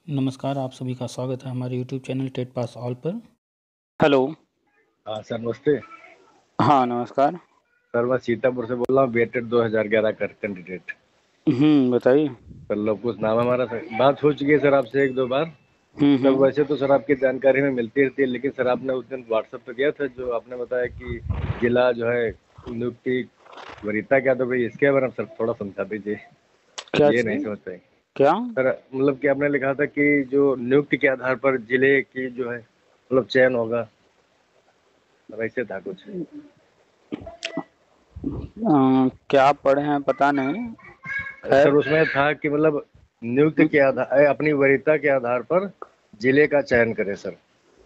नमस्कार, आप सभी का स्वागत है हमारे YouTube channel TET pass all पर। हेलो। हाँ सर, नमस्ते। हाँ, नमस्कार। सर मैं सीतापुर से बोल रहा हूँ, बीएड 2011 का कैंडिडेट। बताइए। सर लवकुश नाम है हमारा। सर बात हो चुकी है सर आपसे एक दो बार। सर हम्म। वैसे तो सर आपकी जानकारी में मिलती रहती है, लेकिन सर आपने उस दिन व्हाट्सएप पे किया था जो आपने बताया कि जिला जो है नियुक्ति वरीयता क्या, तो भाई इसके बारे में सर थोड़ा समझा दीजिए। क्या ये नहीं चीज़? समझ पाए क्या? सर। मतलब कि आपने लिखा था कि जो नियुक्ति के आधार पर जिले की जो है मतलब चयन होगा, सर ऐसे था कुछ। क्या पढ़े हैं पता नहीं। सर खैर। उसमें था कि मतलब नियुक्ति के आधार अपनी वरीयता के आधार पर जिले का चयन करें सर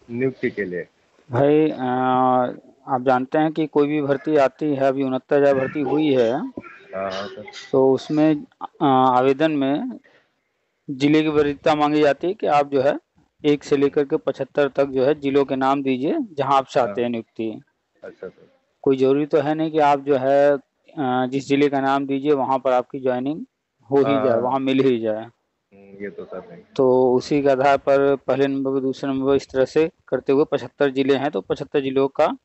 नियुक्ति के लिए। भाई, आप जानते हैं कि कोई भी भर्ती आती है, अभी 69,000 भर्ती हुई है। हाँ हाँ सर। तो उसमें आवेदन में जिले की वरीयता मांगी जाती है कि आप जो है 1 से लेकर के 75 तक जो है जिलों के नाम दीजिए जहां आप चाहते हाँ। हैं नियुक्ति। अच्छा सर। कोई जरूरी तो है नहीं कि आप जो है जिस जिले का नाम दीजिए वहां पर आपकी ज्वाइनिंग हो ही हाँ जाए, हाँ। वहां मिल ही जाए। ये तो सर नहीं। तो उसी के आधार पर पहले नंबर पर, दूसरे नंबर पर, इस तरह से करते हुए 75 जिले हैं, तो 75 जिलों का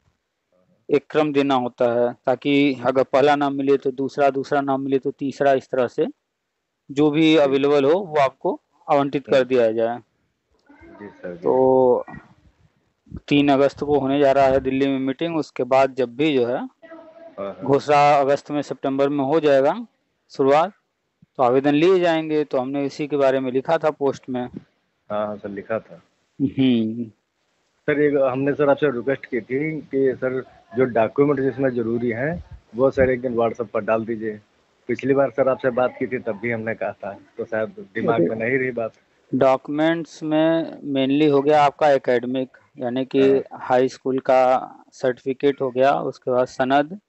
एक क्रम देना होता है, ताकि अगर पहला नाम मिले तो दूसरा, दूसरा नाम मिले तो तीसरा, इस तरह से जो भी जी। अवेलेबल हो वो आपको आवंटित कर दिया जाए। जी सर जी। तो 3 अगस्त को होने जा रहा है दिल्ली में मीटिंग। उसके बाद जब भी जो है हाँ हाँ। घोषणा अगस्त में, सितंबर में हो जाएगा शुरुआत, तो आवेदन लिए जाएंगे। तो हमने इसी के बारे में लिखा था पोस्ट में। हाँ हाँ सर, लिखा था। हम्म। सर एक हमने सर आपसे रिक्वेस्ट की थी कि सर जो डॉक्यूमेंट जिसमें ज़रूरी हैं वो सर एक दिन व्हाट्सएप पर डाल दीजिए। पिछली बार सर आपसे बात की थी तब भी हमने कहा था, तो शायद दिमाग में नहीं रही बात। डॉक्यूमेंट्स में मेनली हो गया आपका एकेडमिक, यानी कि हाँ। हाई स्कूल का सर्टिफिकेट हो गया। उसके बाद सनद,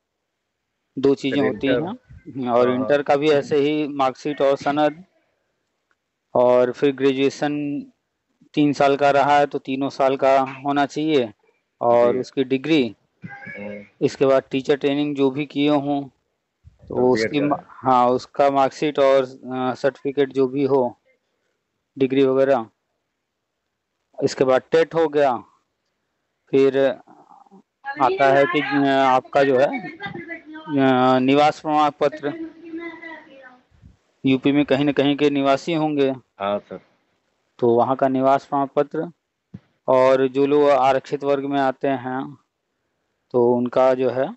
2 चीज़ें सर होती इंटर। हैं। और हाँ हाँ। इंटर का भी ऐसे ही मार्कशीट और सनद। और फिर ग्रेजुएशन 3 साल का रहा है तो तीनों साल का होना चाहिए, और जी। उसकी डिग्री। इसके बाद टीचर ट्रेनिंग जो भी किए हों सर तो बीएड उसकी का है। हाँ, उसका मार्कशीट और सर्टिफिकेट जो भी हो, डिग्री वगैरह। इसके बाद टेट हो गया। फिर आता है कि आपका जो है निवास प्रमाण पत्र। यूपी में कहीं न कहीं के निवासी होंगे, हाँ सर। तो वहाँ का निवास प्रमाण पत्र। और जो लोग आरक्षित वर्ग में आते हैं तो उनका जो है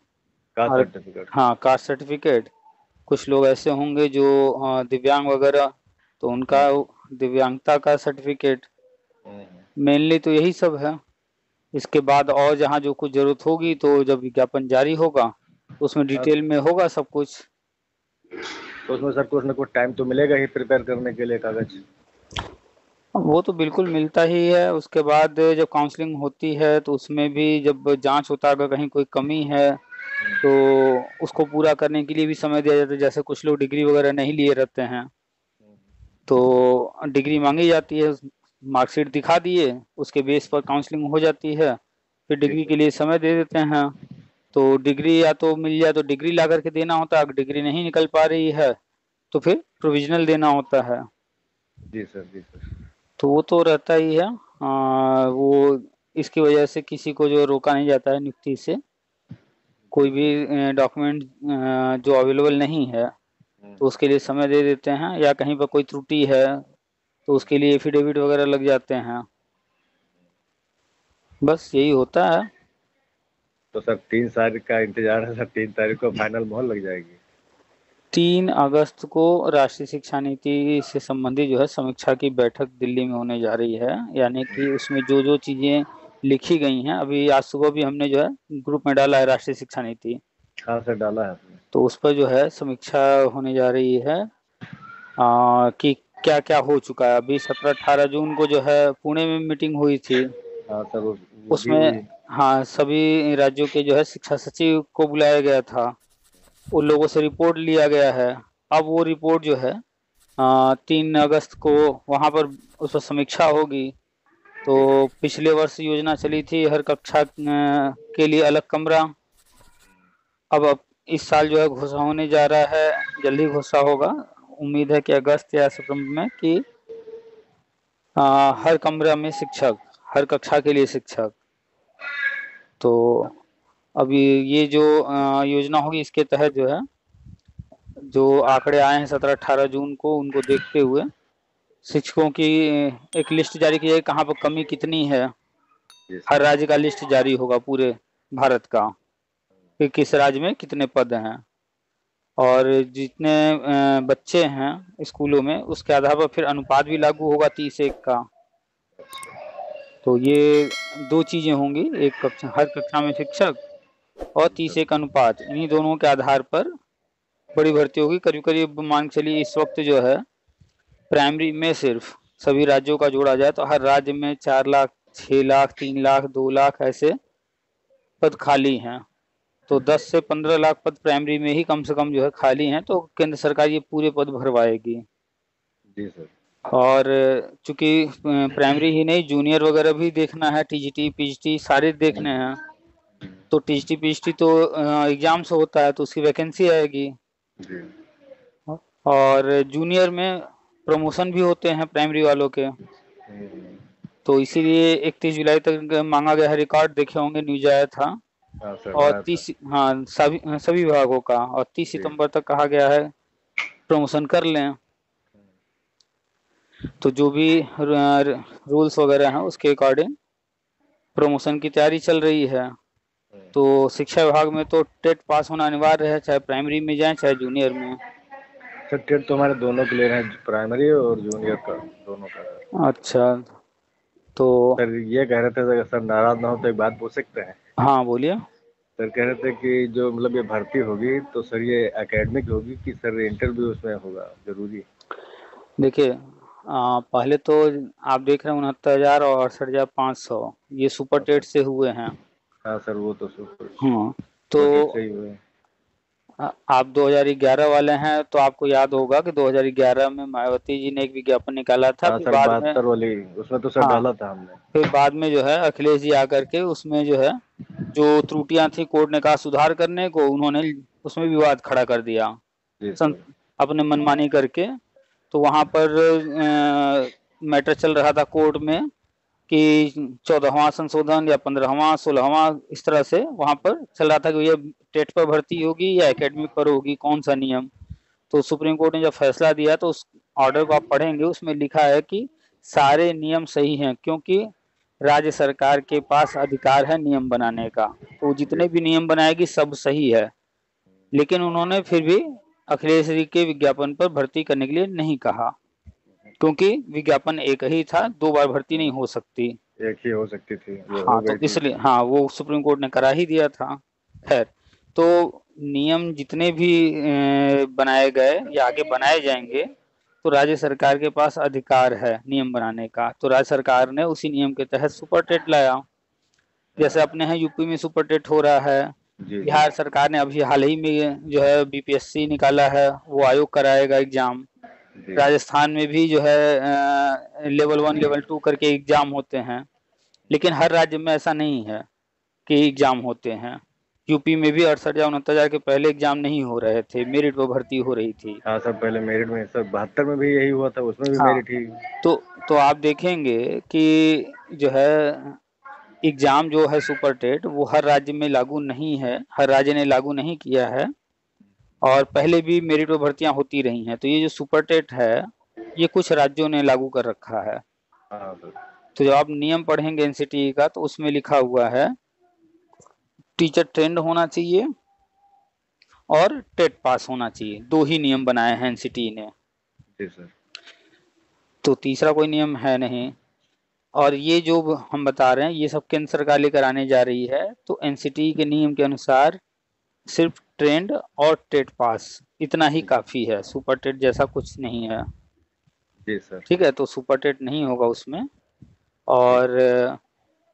कास्ट आर सर्टिफिकेट। हाँ, कास्ट सर्टिफिकेट। कुछ लोग ऐसे होंगे जो दिव्यांग वगैरह, तो उनका दिव्यांगता का सर्टिफिकेट। मेनली तो यही सब है। इसके बाद और जहाँ जो कुछ ज़रूरत होगी तो जब विज्ञापन जारी होगा तो उसमें डिटेल में होगा सब कुछ। तो उसमें सर कुछ ना कुछ टाइम तो मिलेगा ही प्रिपेयर करने के लिए कागज। वो तो बिल्कुल मिलता ही है। उसके बाद जब काउंसलिंग होती है तो उसमें भी जब जांच होता है, अगर कहीं कोई कमी है तो उसको पूरा करने के लिए भी समय दिया जाता है। जैसे कुछ लोग डिग्री वगैरह नहीं लिए रहते हैं तो डिग्री मांगी जाती है, मार्कशीट दिखा दिए, उसके बेस पर काउंसलिंग हो जाती है। फिर जी डिग्री सर। के लिए समय दे देते हैं। तो डिग्री या तो मिल जाए तो डिग्री ला करके देना होता है, अगर डिग्री नहीं निकल पा रही है तो फिर प्रोविजनल देना होता है। जी सर। जी सर। तो वो तो रहता ही है। वो इसकी वजह से किसी को जो रोका नहीं जाता है नियुक्ति से। जी कोई भी सर। डॉक्यूमेंट जो अवेलेबल नहीं है तो उसके लिए समय दे देते हैं, या कहीं पर कोई त्रुटि है तो उसके लिए एफिडेविट वगैरह लग जाते हैं। बस यही होता है। तो सर 3 तारीख का इंतजार है सर, 3 तारीख को फाइनल मोहर लग जाएगी। 3 अगस्त को राष्ट्रीय शिक्षा नीति से संबंधित जो है समीक्षा की बैठक दिल्ली में होने जा रही है। यानी कि उसमें जो जो चीज़ें लिखी गई हैं, अभी आज सुबह भी हमने जो है ग्रुप में डाला है राष्ट्रीय शिक्षा नीति। हाँ सर, डाला है आपने। तो उस पर जो है समीक्षा होने जा रही है कि क्या क्या हो चुका है। अभी 17-18 जून को जो है पुणे में मीटिंग हुई थी। हाँ सर, वो भी उसमें हुई। हाँ, सभी राज्यों के जो है शिक्षा सचिव को बुलाया गया था। उन लोगों से रिपोर्ट लिया गया है। अब वो रिपोर्ट जो है 3 अगस्त को वहाँ पर उस पर समीक्षा होगी। जी। तो पिछले वर्ष योजना चली थी हर कक्षा के लिए अलग कमरा। अब इस साल जो है घोषणा होने जा रहा है, जल्दी घोषणा होगा। उम्मीद है कि अगस्त या सितंबर में कि हर कमरा में शिक्षक, हर कक्षा के लिए शिक्षक। तो अभी ये जो योजना होगी, इसके तहत जो है, जो आंकड़े आए हैं 17-18 जून को, उनको देखते हुए शिक्षकों की एक लिस्ट जारी की जाएगी, कहाँ पर कमी कितनी है। जी हर सर। राज्य का लिस्ट जारी होगा पूरे भारत का, कि किस राज्य में कितने पद हैं, और जितने बच्चे हैं स्कूलों में, उसके आधार पर फिर अनुपात भी लागू होगा 30:1 का। तो ये दो चीजें होंगी, एक कक्षा, हर कक्षा में शिक्षक, और जी सर। 30:1 अनुपात। इन्हीं दोनों के आधार पर बड़ी भर्ती होगी। करीब करीब मान के चलिए, इस वक्त जो है प्राइमरी में सिर्फ सभी राज्यों का जोड़ा जाए तो हर राज्य में 4 लाख, 6 लाख, 3 लाख, 2 लाख ऐसे पद खाली हैं। तो 10 से 15 लाख पद प्राइमरी में ही कम से कम जो है खाली हैं, तो केंद्र सरकार ये पूरे पद भरवाएगी। जी सर। और चूंकि प्राइमरी ही नहीं, जूनियर वगैरह भी देखना है, टीजीटी पीजीटी सारे देखने हैं। तो टीजीटी पीजीटी तो एग्जाम से होता है, तो उसकी वैकेंसी आएगी। जी। और जूनियर में प्रमोशन भी होते हैं प्राइमरी वालों के। तो इसीलिए 31 जुलाई तक मांगा गया है। रिकॉर्ड देखे होंगे, न्यूज आया था। हाँ सर, और आया था। 30, हाँ, सभी विभागों का, और 30 जी। सितंबर तक कहा गया है प्रमोशन कर लें। तो जो भी रूल्स वगैरह हैं उसके अकॉर्डिंग प्रमोशन की तैयारी चल रही है। तो शिक्षा विभाग में तो टेट पास होना अनिवार्य है, चाहे प्राइमरी में जाए चाहे जूनियर में। सर टेट तो हमारे दोनों क्लियर हैं, प्राइमरी और जूनियर का, दोनों का सर। अच्छा, तो सर ये कह रहे थे, अगर सर नाराज ना हो तो एक बात पूछ सकते हैं? हाँ बोलिए। सर कह रहे थे कि जो मतलब ये भर्ती होगी तो सर ये एकेडमिक होगी कि सर इंटरव्यू उसमें होगा जरूरी? देखिए, पहले तो आप देख रहे हैं 69,000 और 68,500, ये सुपर हाँ टेट सर। से हुए हैं। हाँ सर, वो तो सुपर हाँ, तो सुपर टेट से ही हुए। आप 2011 वाले हैं तो आपको याद होगा कि 2011 में मायावती जी ने एक विज्ञापन निकाला था। हाँ फिर सर, बाद में, 72 वाली, उसमें तो सर हाँ, डाला था हमने। फिर बाद में जो है अखिलेश जी आकर के उसमें जो है, जो त्रुटियां थी कोर्ट ने कहा सुधार करने को, उन्होंने उसमें विवाद खड़ा कर दिया, जी सं, सर। अपने मनमानी करके। तो वहां पर मैटर चल रहा था कोर्ट में कि 14वां संशोधन या 15वां 16वां, इस तरह से वहां पर चल रहा था कि ये टेट पर भर्ती होगी या एकेडमिक पर होगी, कौन सा नियम। तो सुप्रीम कोर्ट ने जब फैसला दिया तो उस ऑर्डर को आप पढ़ेंगे, उसमें लिखा है कि सारे नियम सही हैं, क्योंकि राज्य सरकार के पास अधिकार है नियम बनाने का। तो जी जितने भी नियम बनाएगी सब सही है। लेकिन उन्होंने फिर भी अखिलेश जी के विज्ञापन पर भर्ती करने के लिए नहीं कहा, क्योंकि विज्ञापन एक ही था, 2 बार भर्ती नहीं हो सकती। एक ही हो सकती थी, वो हो हाँ, तो गई थी। इसलिए, हाँ, वो सुप्रीम कोर्ट ने करा ही दिया था। खैर, तो नियम जितने भी बनाए गए या आगे बनाए जाएंगे, तो राज्य सरकार के पास अधिकार है नियम बनाने का। तो राज्य सरकार ने उसी नियम के तहत सुपर टेट लाया। जैसे अपने यहाँ यूपी में सुपर टेट हो रहा है, जी जी। बिहार सरकार ने अभी हाल ही में जो है बीपीएससी निकाला है, वो आयोग कराएगा एग्जाम। जी। राजस्थान में भी जो है लेवल 1 लेवल 2 करके एग्जाम होते हैं। लेकिन हर राज्य में ऐसा नहीं है कि एग्जाम होते हैं। यूपी में भी 68 या 69,000 के पहले एग्जाम नहीं हो रहे थे, मेरिट पर भर्ती हो रही थी। हाँ सर, पहले मेरिट में सर 72 में भी यही हुआ था, उसमें भी हाँ, मेरिट ही। तो आप देखेंगे कि जो है एग्जाम जो है सुपर टेट, वो हर राज्य में लागू नहीं है, हर राज्य ने लागू नहीं किया है। और पहले भी मेरिट पर भर्तियां होती रही हैं। तो ये जो सुपर टेट है, ये कुछ राज्यों ने लागू कर रखा है। हाँ सर। तो जब आप नियम पढ़ेंगे एनसीटीई का, तो उसमें लिखा हुआ है टीचर ट्रेंड होना चाहिए और टेट पास होना चाहिए, 2 ही नियम बनाए हैं एनसीटीई ने। जी सर। तो तीसरा कोई नियम है नहीं। और ये जो हम बता रहे हैं, ये सब केंद्र सरकार लेकर आने जा रही है। तो एनसीटीई के नियम के अनुसार सिर्फ ट्रेंड और टेट पास इतना ही काफी है, सुपर टेट जैसा कुछ नहीं है। जी सर। ठीक है, तो सुपर टेट नहीं होगा उसमें। जी। और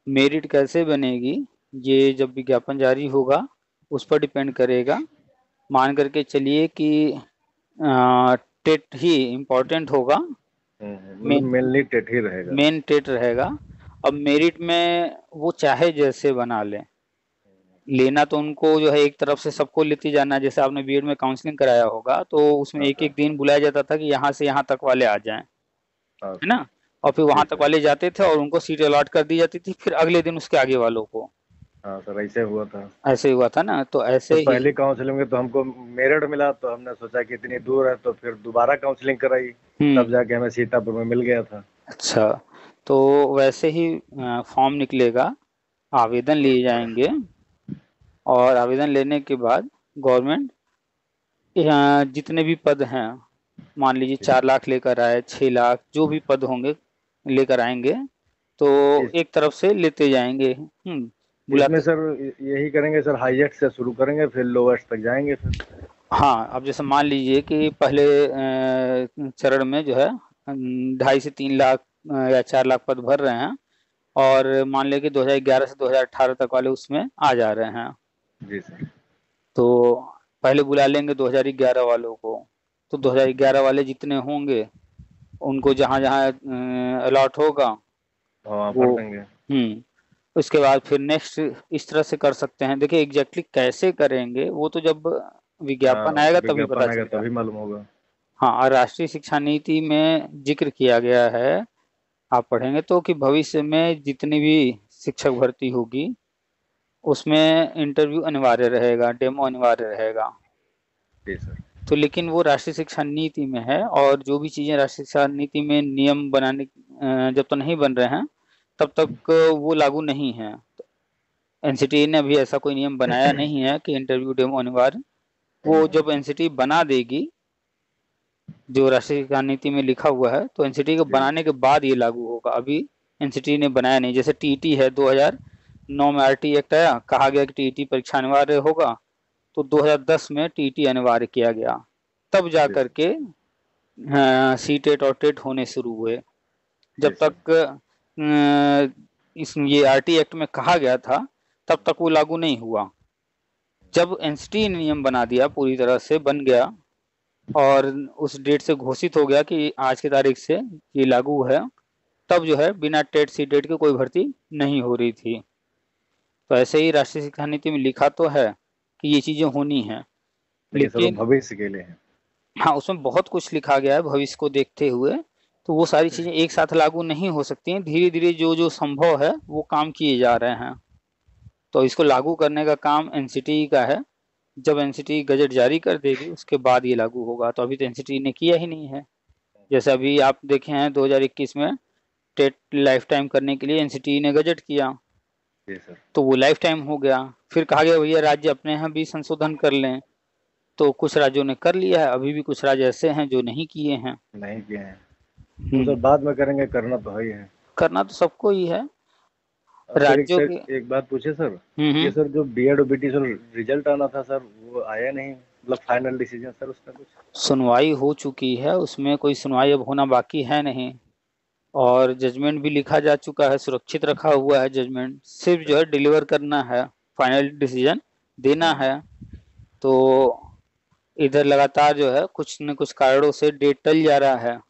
मेरिट कैसे बनेगी, ये जब विज्ञापन जारी होगा उस पर डिपेंड करेगा। मान करके चलिए कि टेट ही इम्पोर्टेंट होगा, मतलब मेन मेनली टेट ही रहेगा। मेन टेट रहेगा। अब मेरिट में वो चाहे जैसे बना लें, लेना तो उनको जो है एक तरफ से सबको लेती जाना। जैसे आपने बीएड में काउंसलिंग कराया होगा, तो उसमें हाँ एक सर। एक दिन बुलाया जाता था कि यहाँ से यहाँ तक वाले आ जाएं, हाँ है सर। ना। और फिर जी वहां तक सर। वाले जाते थे और उनको सीट अलॉट कर दी जाती थी, फिर अगले दिन उसके आगे वालों को। हाँ सर, ऐसे हुआ था। ऐसे ही हुआ था ना, तो तो ऐसे ही। पहली काउंसलिंग में तो हमको मेरठ मिला, तो हमने सोचा कि इतनी दूर है, तो फिर दोबारा काउंसलिंग कराई, तब हम्म। जाके हमें सीतापुर में मिल गया था। अच्छा, तो वैसे ही फॉर्म निकलेगा, आवेदन लिए जाएंगे, और आवेदन लेने के बाद गवर्नमेंट जितने भी पद हैं, मान लीजिए जी 4 लाख लेकर आए, 6 लाख, जो भी पद होंगे लेकर आएंगे, तो जी। एक तरफ से लेते जाएंगे। इसमें बुलाते। सर यही करेंगे सर, हाईएस्ट से शुरू करेंगे, फिर लोवेस्ट तक जाएंगे फिर। हाँ, अब जैसे मान लीजिए कि पहले चरण में जो है 2.5 से 3 लाख या 4 लाख पद भर रहे हैं, और मान लें कि 2011 से 2018 तक वाले उसमें आ जा रहे हैं, जी सर। तो पहले बुला लेंगे 2011 वालों को। तो 2011 वाले जितने होंगे, उनको जहाँ जहाँ अलॉट होगा, हाँ, वो। भर देंगे। उसके बाद फिर नेक्स्ट इस तरह से कर सकते हैं। देखिए एग्जैक्टली कैसे करेंगे वो तो जब हाँ, विज्ञापन आएगा तभी पता विज्ञापन आएगा चलेगा। तभी मालूम होगा। हाँ, और राष्ट्रीय शिक्षा नीति में जिक्र किया गया है, आप पढ़ेंगे तो, कि भविष्य में जितनी भी शिक्षक भर्ती होगी उसमें इंटरव्यू अनिवार्य रहेगा, डेमो अनिवार्य रहेगा। जी सर। तो लेकिन वो राष्ट्रीय शिक्षा नीति में है, और जो भी चीजें राष्ट्रीय शिक्षा नीति में नियम बनाने जब तो नहीं बन रहे हैं तब तक वो लागू नहीं है। एनसीटीई ने अभी ऐसा कोई नियम बनाया नहीं है कि इंटरव्यू डेमो अनिवार्य। वो जब एनसीटीई बना देगी, जो राष्ट्रीय शिक्षा नीति में लिखा हुआ है, तो एनसीटीई को जी बनाने के बाद ये लागू होगा। अभी एनसीटीई ने बनाया नहीं। जैसे टीईटी है, 2009 में आरटी एक्ट आया, कहा गया कि टीईटी परीक्षा अनिवार्य होगा, तो 2010 में टीईटी अनिवार्य किया गया, तब जा जी सर। करके सी टेट और टेट होने शुरू हुए। जी जब सर। तक इस ये आरटी एक्ट में कहा गया था, तब तक वो लागू नहीं हुआ। जब एनसीटी ने नियम बना दिया, पूरी तरह से बन गया, और उस डेट से घोषित हो गया कि आज की तारीख से ये लागू है, तब जो है बिना टेट सी टेट के कोई भर्ती नहीं हो रही थी। तो ऐसे ही राष्ट्रीय शिक्षा नीति में लिखा तो है कि ये चीजें होनी है, लेकिन सर वो लेकिन भविष्य के लिए है। हाँ, उसमें बहुत कुछ लिखा गया है भविष्य को देखते हुए। तो वो सारी चीजें एक साथ लागू नहीं हो सकती हैं, धीरे धीरे जो जो संभव है वो काम किए जा रहे हैं। तो इसको लागू करने का काम एनसीटी का है। जब एनसीटी गजट जारी कर देगी उसके बाद ये लागू होगा। तो अभी तो एनसीटी ने किया ही नहीं है। जैसे अभी आप देखे हैं 2021 में टेट लाइफ टाइम करने के लिए एनसीटी ने गजट किया, जी सर। तो वो लाइफ टाइम हो गया। फिर कहा गया भैया राज्य अपने यहाँ भी संशोधन कर लें, तो कुछ राज्यों ने कर लिया है, अभी भी कुछ राज्य ऐसे हैं जो नहीं किए हैं। नहीं किए हैं। वो हम्म। सर बाद में करेंगे, करना तो है ही है। करना तो सबको ही है, अब सर राज्यों के। एक बात पूछे सर। ये हम्म। सर जो बीएड और बीटी सर रिजल्ट आना था सर, वो आया नहीं, मतलब फाइनल डिसीजन सर उसका कुछ। सुनवाई हो चुकी है, उसमें कोई सुनवाई अब होना बाकी है नहीं, और जजमेंट भी लिखा जा चुका है, सुरक्षित रखा हुआ है जजमेंट, सिर्फ जो है डिलीवर करना है, फाइनल डिसीजन देना हम्म। है। तो इधर लगातार जो है कुछ न कुछ कारणों से डेट टल जा रहा है।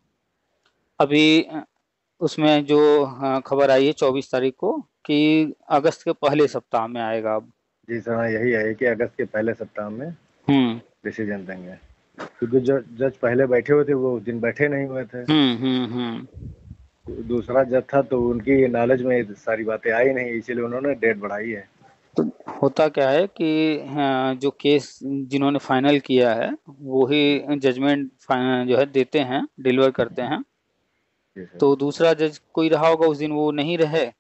अभी उसमें जो खबर आई है 24 तारीख को, कि अगस्त के पहले सप्ताह में आएगा अब। जी सर, हाँ यही है कि अगस्त के पहले सप्ताह में हम्म। डिसीजन देंगे। क्योंकि जज पहले बैठे हुए थे, वो उस दिन बैठे नहीं हुए थे। हम्म। दूसरा जज था, तो उनकी नॉलेज में ये सारी बातें आई नहीं, इसीलिए उन्होंने डेट बढ़ाई है। तो होता क्या है कि जो केस जिन्होंने फाइनल किया है वो ही जजमेंट जो है देते हैं, डिलीवर करते हैं। जी सर। तो दूसरा जज कोई रहा होगा उस दिन, वो नहीं रहे,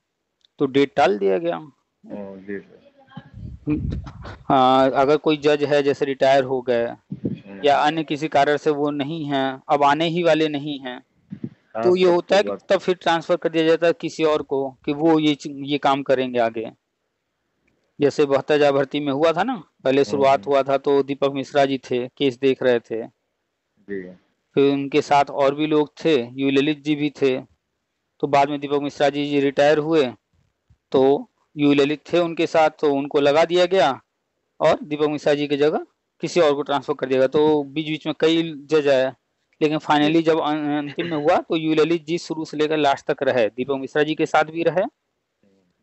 तो डेट टाल दिया गया। जी सर। अगर कोई जज है जैसे रिटायर हो गए, या हम्म। अन्य किसी कारण से वो नहीं है, अब आने ही वाले नहीं हैं, हाँ, तो ये तब होता तो है कि बात। तब फिर ट्रांसफर कर दिया जाता है किसी और को, कि वो ये काम करेंगे आगे। जैसे 72 भर्ती में हुआ था ना, पहले शुरुआत हम्म। हुआ था तो दीपक मिश्रा जी थे, केस देख रहे थे। जी। फिर उनके साथ और भी लोग थे, यू ललित जी भी थे। तो बाद में दीपक मिश्रा जी रिटायर हुए, तो यू ललित थे उनके साथ, तो उनको लगा दिया गया, और दीपक मिश्रा जी की जगह किसी और को ट्रांसफर कर दिया गया। तो बीच बीच में कई जज आए, लेकिन जी फाइनली जब अंतिम में हुआ तो यू ललित जी शुरू से लेकर लास्ट तक रहे, दीपक मिश्रा जी के साथ भी रहे,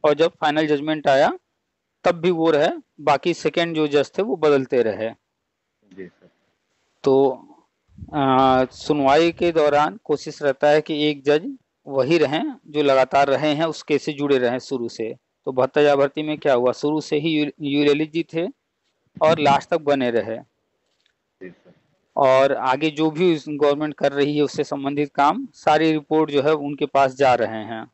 और जब फाइनल जजमेंट आया तब भी वो रहे। बाकी सेकंड जो जज थे वो बदलते रहे। जी सर। तो सुनवाई के दौरान कोशिश रहता है कि एक जज वही रहें जो लगातार रहे हैं, उसके से जुड़े रहें शुरू से। तो 72,000 भर्ती में क्या हुआ, शुरू से ही यूरेली जी थे और लास्ट तक बने रहे। जी सर। और आगे जो भी गवर्नमेंट कर रही है उससे संबंधित काम, सारी रिपोर्ट जो है उनके पास जा रहे हैं।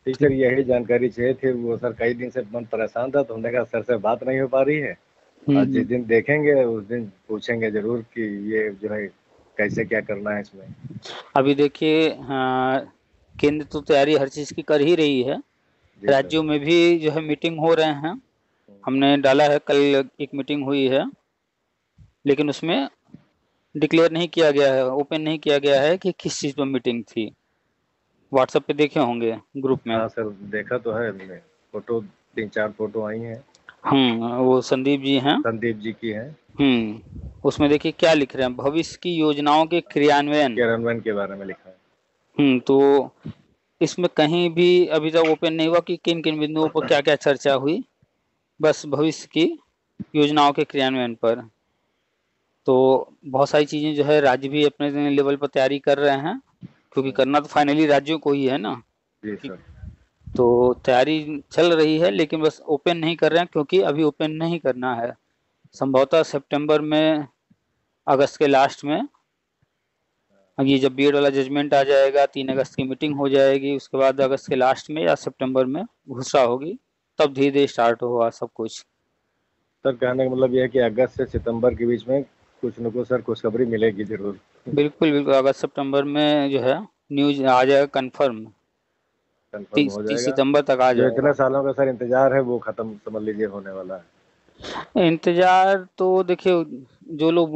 ठीक सर, यही जानकारी चाहिए थी। वो सर कई दिन से मन परेशान था, तो हमने कहा सर से बात नहीं हो पा रही है। और हम्म। जिस दिन देखेंगे उस दिन पूछेंगे जरूर कि ये जो है कैसे क्या करना है इसमें। अभी देखिए, केंद्र तो तैयारी हर चीज की कर ही रही है, जी सर। राज्यों में भी जो है मीटिंग हो रहे हैं। हमने डाला है, कल एक मीटिंग हुई है, लेकिन उसमें डिक्लेयर नहीं किया गया है, ओपन नहीं किया गया है कि किस चीज़ पर मीटिंग थी। व्हाट्सएप पे देखे होंगे ग्रुप में। हाँ सर, देखा तो है हमने। फोटो, 3-4 फोटो आई हैं। वो संदीप जी हैं। संदीप जी की हैं। उसमें देखिए क्या लिख रहे हैं, भविष्य की योजनाओं के क्रियान्वयन। कार्यान्वयन के बारे में लिखा है। तो इसमें कहीं भी अभी तक ओपन नहीं हुआ कि किन किन बिंदुओं पर क्या क्या चर्चा हुई, बस भविष्य की योजनाओं के क्रियान्वयन पर। तो बहुत सारी चीजें जो है राज्य भी अपने लेवल पर तैयारी कर रहे हैं, क्योंकि करना तो फाइनली राज्यों को ही है ना। जी सर। तो तैयारी चल रही है, लेकिन बस ओपन नहीं कर रहे हैं, क्योंकि अभी ओपन नहीं करना है। संभवतः सितंबर में, अगस्त के लास्ट में, ये जब बीएड वाला जजमेंट आ जाएगा, 3 अगस्त की मीटिंग हो जाएगी, उसके बाद अगस्त के लास्ट में या सितंबर में घोषणा होगी, तब धीरे धीरे स्टार्ट होगा सब कुछ। सर कहने का मतलब यह है कि अगस्त से सितंबर के बीच में कुछ न कुछ सर खुशखबरी मिलेगी जरूर। बिल्कुल बिल्कुल, अगस्त सितंबर में जो है न्यूज आ जाएगा कन्फर्म। कंफर्म तीस हो तीस जाएगा। सितंबर तक आ जो इतने जाएगा। सालों का सर इंतजार है वो खत्म समझ लीजिए होने वाला है। इंतजार तो देखिए, जो लोग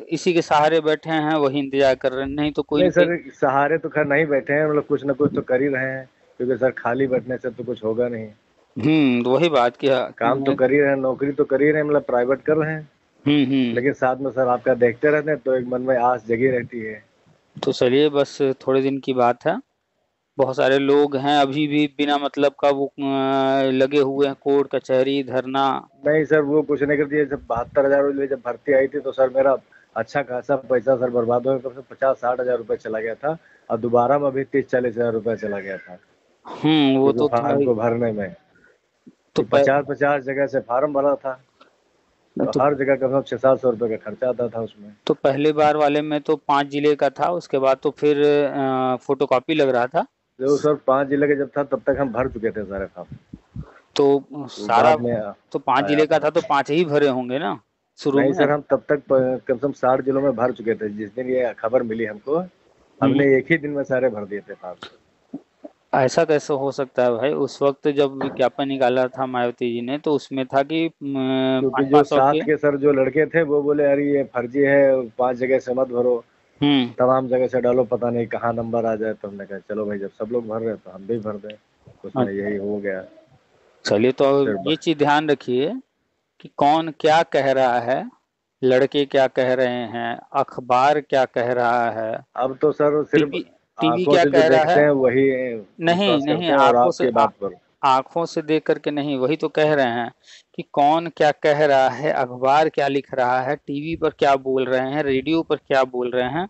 इसी के सहारे बैठे हैं वही इंतजार कर रहे हैं, नहीं तो कोई नहीं न कोई। सर, सहारे तो खैर नहीं बैठे हैं, मतलब कुछ ना कुछ तो कर ही रहे हैं। क्योंकि सर खाली बैठने से तो कुछ होगा नहीं। तो वही बात किया। काम तो कर ही रहे हैं, नौकरी तो कर ही रहे हैं, मतलब प्राइवेट कर रहे हैं। हम्म। लेकिन साथ में सर आपका देखते रहते हैं तो एक मन में आस जगी रहती है। तो चलिए, बस थोड़े दिन की बात है। बहुत सारे लोग हैं अभी भी बिना मतलब का वो लगे हुए हैं, कोर्ट कचहरी धरना। नहीं सर, वो कुछ नहीं कर दिए। जब 72,000 जब भर्ती आई थी तो सर मेरा अच्छा खासा पैसा सर बर्बाद हो गया। कम से 50-60 हजार रुपये चला गया था। और दोबारा में अभी 30-40 हजार रुपये चला गया था, वो क्योंकि तो था फार्म ही। को भरने में तो कि 50-50 जगह से फार्म भरा था। तो तो हर जगह कम से कम 600-700 रुपये का खर्चा आता था उसमें। तो पहले बार वाले में तो 5 जिले का था, उसके बाद तो फिर फोटोकॉपी लग रहा था। जो सर 5 जिले के जब था तब तक हम भर चुके थे सारे फॉर्म। तो वो सारा, बाद में तो पांच आया जिले का था। था तो 5 ही भरे होंगे ना शुरू नहीं में। सर, हम तब तक कम से कम 60 जिलों में भर चुके थे। जिस दिन ये खबर मिली हमको, हम्म। हमने एक ही दिन में सारे भर दिए थे फॉर्म। ऐसा कैसे हो सकता है भाई, उस वक्त जब विज्ञापन निकाला था मायावती जी ने, तो उसमें था कि क्योंकि पाँच जो पाँच सौ साथ के। के सर जो लड़के थे वो बोले अरे ये फर्जी है, 5 जगह से मत भरो, हम्म। तमाम जगह से डालो, पता नहीं कहाँ नंबर आ जाए। तो हमने कहा चलो भाई, जब सब लोग भर रहे हैं तो हम भी भर दें। उसमें यही हो गया। चलिए, तो फिर ये चीज ध्यान रखिए कि कौन क्या कह रहा है, लड़के क्या कह रहे हैं, अखबार क्या कह रहा है, अब तो सर सिर्फ टीवी टीवी आंखों क्या से जो कह रहा देखते है। हैं वही नहीं विश्वास नहीं, करते हैं, और आपकी बात पर। आंखों से देख करके नहीं, वही तो कह रहे हैं कि कौन क्या कह रहा है, अखबार क्या लिख रहा है, टीवी पर क्या बोल रहे हैं, रेडियो पर क्या बोल रहे हैं,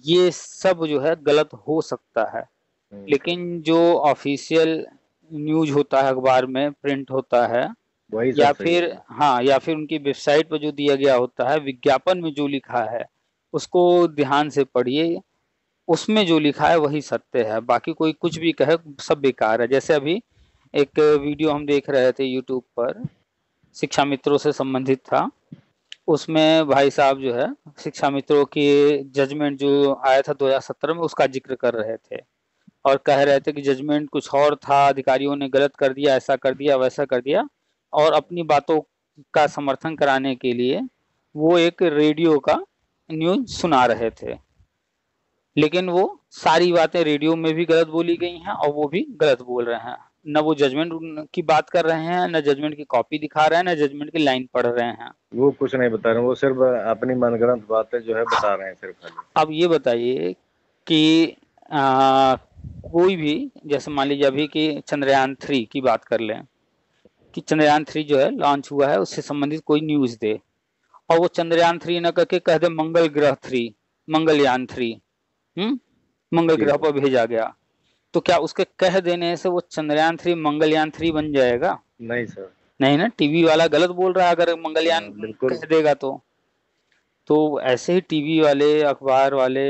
ये सब जो है गलत हो सकता है। सर लेकिन जो ऑफिशियल न्यूज होता है, अखबार में प्रिंट होता है, वही सर या सही फिर, होगा। हाँ, या फिर उनकी वेबसाइट पर जो दिया गया होता है, विज्ञापन में जो लिखा है उसको ध्यान से पढ़िए। उसमें जो लिखा है वही सत्य है, बाकी कोई कुछ भी कहे सब बेकार है। जैसे अभी एक वीडियो हम देख रहे थे यूट्यूब पर, शिक्षा मित्रों से संबंधित था। उसमें भाई साहब जो है शिक्षा मित्रों की जजमेंट जो आया था 2017 में, उसका जिक्र कर रहे थे और कह रहे थे कि जजमेंट कुछ और था, अधिकारियों ने गलत कर दिया, ऐसा कर दिया, वैसा कर दिया। और अपनी बातों का समर्थन कराने के लिए वो एक रेडियो का न्यूज सुना रहे थे, लेकिन वो सारी बातें रेडियो में भी गलत बोली गई हैं और वो भी गलत बोल रहे हैं। न वो जजमेंट की बात कर रहे हैं, न जजमेंट की कॉपी दिखा रहे हैं, न जजमेंट की लाइन पढ़ रहे हैं। वो कुछ नहीं बता रहे हैं, वो सिर्फ अपनी मनगढ़ंत बातें जो है बता रहे हैं सिर्फ खाली। अब ये बताइए कि आ, कोई भी, जैसे मान लीजिए अभी कि चंद्रयान 3 की बात कर लें, कि चंद्रयान 3 जो है लॉन्च हुआ है, उससे संबंधित कोई न्यूज दे, और वो चंद्रयान 3 न करके कह दे मंगल ग्रह 3, मंगलयान 3। मंगल जी ग्रह सर। पर भेजा गया, तो क्या उसके कह देने से वो चंद्रयान 3 मंगलयान 3 बन जाएगा? नहीं सर। नहीं ना, टीवी वाला गलत बोल रहा है अगर मंगलयान हाँ बिल्कुल। कह देगा तो ऐसे ही टीवी वाले, अखबार वाले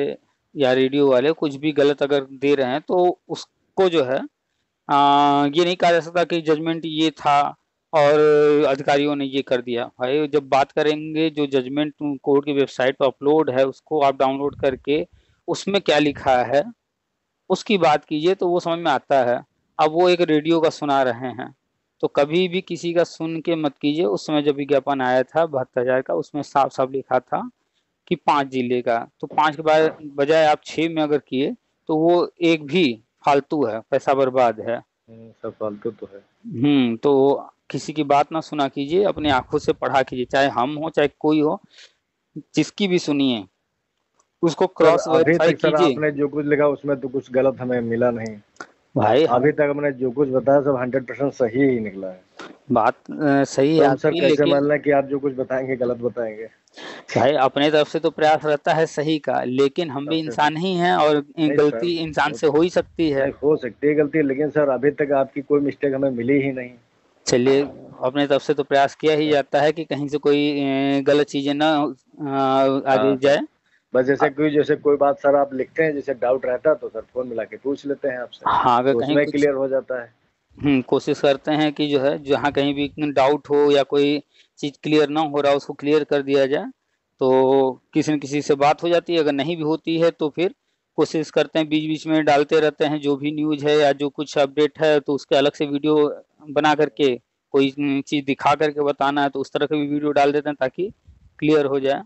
या रेडियो वाले कुछ भी गलत अगर दे रहे हैं तो उसको जो है ये नहीं कहा जा सकता कि जजमेंट ये था और अधिकारियों ने ये कर दिया। भाई जब बात करेंगे, जो जजमेंट कोर्ट की वेबसाइट पर अपलोड है उसको आप डाउनलोड करके उसमें क्या लिखा है उसकी बात कीजिए तो वो समझ में आता है। अब वो एक रेडियो का सुना रहे हैं, तो कभी भी किसी का सुन के मत कीजिए। उस समय जब विज्ञापन आया था 72,000 का, उसमें साफ साफ लिखा था कि 5 जिले का, तो 5 के बाद बजाय आप 6 में अगर किए तो वो एक भी फालतू है, पैसा बर्बाद है। सब फालतू तो है। तो किसी की बात ना सुना कीजिए, अपनी आंखों से पढ़ा कीजिए, चाहे हम हो चाहे कोई हो, जिसकी भी सुनिए उसको सर क्रॉस अभी वेरीफाई तक सर कीजिए। आपने जो कुछ लिखा उसमें तो कुछ गलत हमें मिला नहीं। भाई हम अभी तक हमने जो कुछ बताया सब 100% सही ही निकला है। बात सही है तो हम सर आपकी, कैसे लेकिन मान लें कि आप जो कुछ बताएंगे गलत बताएंगे? भाई अपने तरफ से तो प्रयास रहता है सही का, लेकिन हम भी अच्छा इंसान सर। ही हैं और नहीं सर, गलती इंसान वो से हो ही सकती है। नहीं हो सकती है गलती, लेकिन सर अभी तक आपकी कोई मिस्टेक हमें मिली ही नहीं। चलिए, अपने तरफ से तो प्रयास किया ही सर। जाता है कि कहीं से कोई गलत चीजें ना हाँ आगे सर। जाए। बस अ, जैसे कोई बात सर आप लिखते हैं, जैसे डाउट रहता है तो सर फोन मिला के पूछ लेते हैं आपसे, हाँ, अगर तो कहीं उसमें कुछ क्लियर हो जाता है। कोशिश करते हैं कि जो है जहाँ कहीं भी डाउट हो या कोई चीज क्लियर ना हो रहा उसको क्लियर कर दिया जाए। तो किसी न किसी से बात हो जाती है, अगर नहीं भी होती है तो फिर कोशिश करते हैं, बीच बीच में डालते रहते हैं जो भी न्यूज है या जो कुछ अपडेट है तो उसके अलग से वीडियो बना करके कोई चीज दिखा करके बताना है तो उस तरह के भी वीडियो डाल देते हैं ताकि क्लियर हो जाए।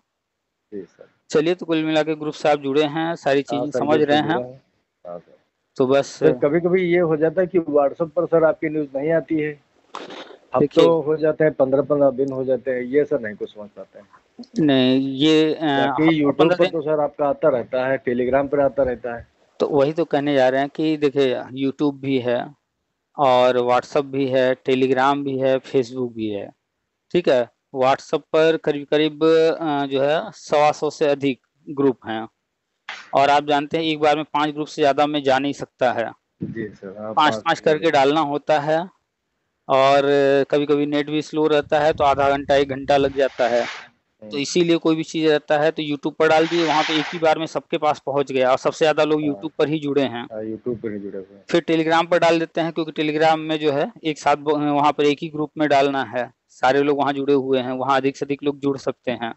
जी सर। चलिए, तो कुल मिला के ग्रुप से आप जुड़े हैं, सारी हाँ चीजें सर, समझ ग्रुप से रहे हैं, जुड़ा है। हाँ सर। तो बस सर कभी कभी ये हो जाता है कि व्हाट्सएप पर सर आपकी न्यूज़ नहीं आती है। हफ्तों देखिए। हो जाते हैं, 15-15 दिन हो जाते हैं, ये सर नहीं कुछ समझ पाते हैं। नहीं, ये बाकी हफ्ता यूट्यूब 15 पर दिन तो सर आपका आता रहता है, टेलीग्राम पर आता रहता है। तो वही तो कहने जा रहे हैं कि देखिए, यूट्यूब भी है और व्हाट्सअप भी है, टेलीग्राम भी है, फेसबुक भी है। ठीक है। व्हाट्सएप पर करीब करीब जो है 125 से अधिक ग्रुप हैं, और आप जानते हैं एक बार में 5 ग्रुप से ज्यादा में जा नहीं सकता है, जी सर, आप पांच 5 पांच नहीं करके देते। डालना होता है। और कभी कभी नेट भी स्लो रहता है तो आधा घंटा 1 घंटा लग जाता है। तो इसीलिए कोई भी चीज रहता है तो यूट्यूब पर डाल दिए, वहां पे एक ही बार में सबके पास पहुंच गया, और सबसे ज्यादा लोग हाँ यूट्यूब पर ही जुड़े हैं। यूट्यूब पर ही जुड़े हुए हैं। फिर टेलीग्राम पर डाल देते हैं, क्योंकि टेलीग्राम में जो है एक साथ वहां पर एक ही ग्रुप में डालना है, सारे लोग वहां जुड़े हुए हैं, वहां अधिक से अधिक लोग जुड़ सकते हैं।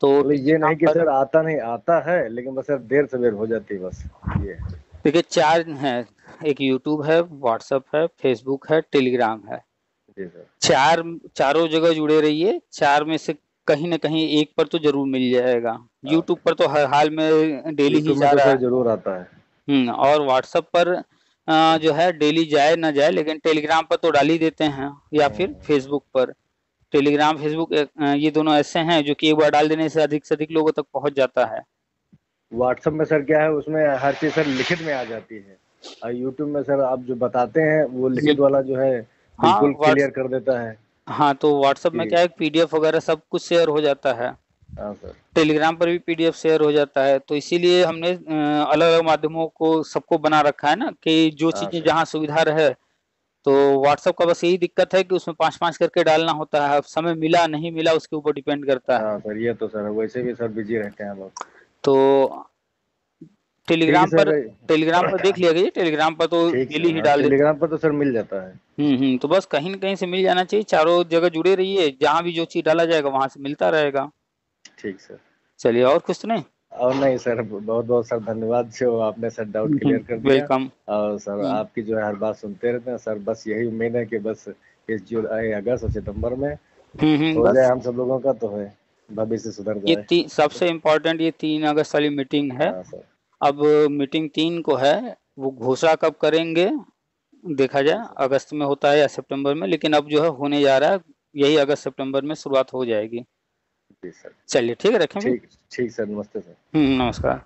तो मतलब ये टेलीग्राम नहीं कि पर सर आता नहीं, आता है लेकिन बस सर देर सवेर हो जाती है बस, ये है। देखिए 4 हैं, एक यूट्यूब है, व्हाट्सएप है, फेसबुक है, टेलीग्राम है। जी सर। चार चारों जगह जुड़े रहिए, 4 में से कहीं ना कहीं एक पर तो जरूर मिल जाएगा। हाँ यूट्यूब पर तो हर हाल में डेली ही यूट्यूब में जा तो रहा सर है। जरूर आता है। और व्हाट्सएप पर जो है डेली जाए ना जाए, लेकिन टेलीग्राम पर तो डाल ही देते हैं, या फिर हम्म। फेसबुक पर। टेलीग्राम फेसबुक ये दोनों ऐसे हैं जो कि एक बार डाल देने से अधिक लोगों तक पहुंच जाता है। व्हाट्सएप में सर क्या है, उसमें हर चीज सर लिखित में आ जाती है, और यूट्यूब में सर आप जो बताते हैं वो हम्म, लिखित वाला जो है हाँ बिल्कुल व्हाट्स क्लियर कर देता है हाँ, तो व्हाट्सएप में कि। क्या है, पीडीएफ वगैरह सब कुछ शेयर हो जाता है। हाँ सर। टेलीग्राम पर भी पीडीएफ शेयर हो जाता है, तो इसीलिए हमने अलग अलग माध्यमों को सबको बना रखा है ना, कि जो हाँ चीजें सर। जहाँ सुविधा रहे। तो व्हाट्सएप का बस यही दिक्कत है कि उसमें 5-5 करके डालना होता है, अब समय मिला नहीं मिला उसके ऊपर डिपेंड करता है। हाँ सर, ये तो सर वैसे भी सर बिजी रहते हैं लोग। तो ठीक है टेलीग्राम पर सर। टेलीग्राम पर देख लिया कीजिए, टेलीग्राम पर तो ठीक डेली सर, ही हाँ डाल देते टेलीग्राम पर तो सर मिल जाता है। हैं। तो बस कहीं न कहीं से मिल जाना चाहिए, चारों जगह जुड़े रहिए, जहाँ भी जो चीज़ डाला जाएगा वहाँ से मिलता रहेगा। ठीक सर। चलिए, और कुछ तो नहीं? और नहीं सर, बहुत बहुत सर धन्यवाद जो आपने सर डाउट क्लियर कर दिया। वेलकम। और सर हुँ, आपकी जो है हर बात सुनते रहते हैं सर, बस यही उम्मीद है कि बस इस जुलाई अगस्त और सितंबर में हो जाए बस हम सब लोगों का, तो है भविष्य सुधर ये जाए। ती सबसे इम्पोर्टेंट ये 3 अगस्त वाली मीटिंग है। हाँ सर। अब मीटिंग 3 को है, वो घोषणा कब करेंगे देखा जी जाए, सर। अगस्त में होता है या सितंबर में, लेकिन अब जो है होने जा रहा है, यही अगस्त सितंबर में शुरुआत हो जाएगी। जी सर। चलिए ठीक है, रखें फिर? ठीक ठीक सर, नमस्ते सर। नमस्कार।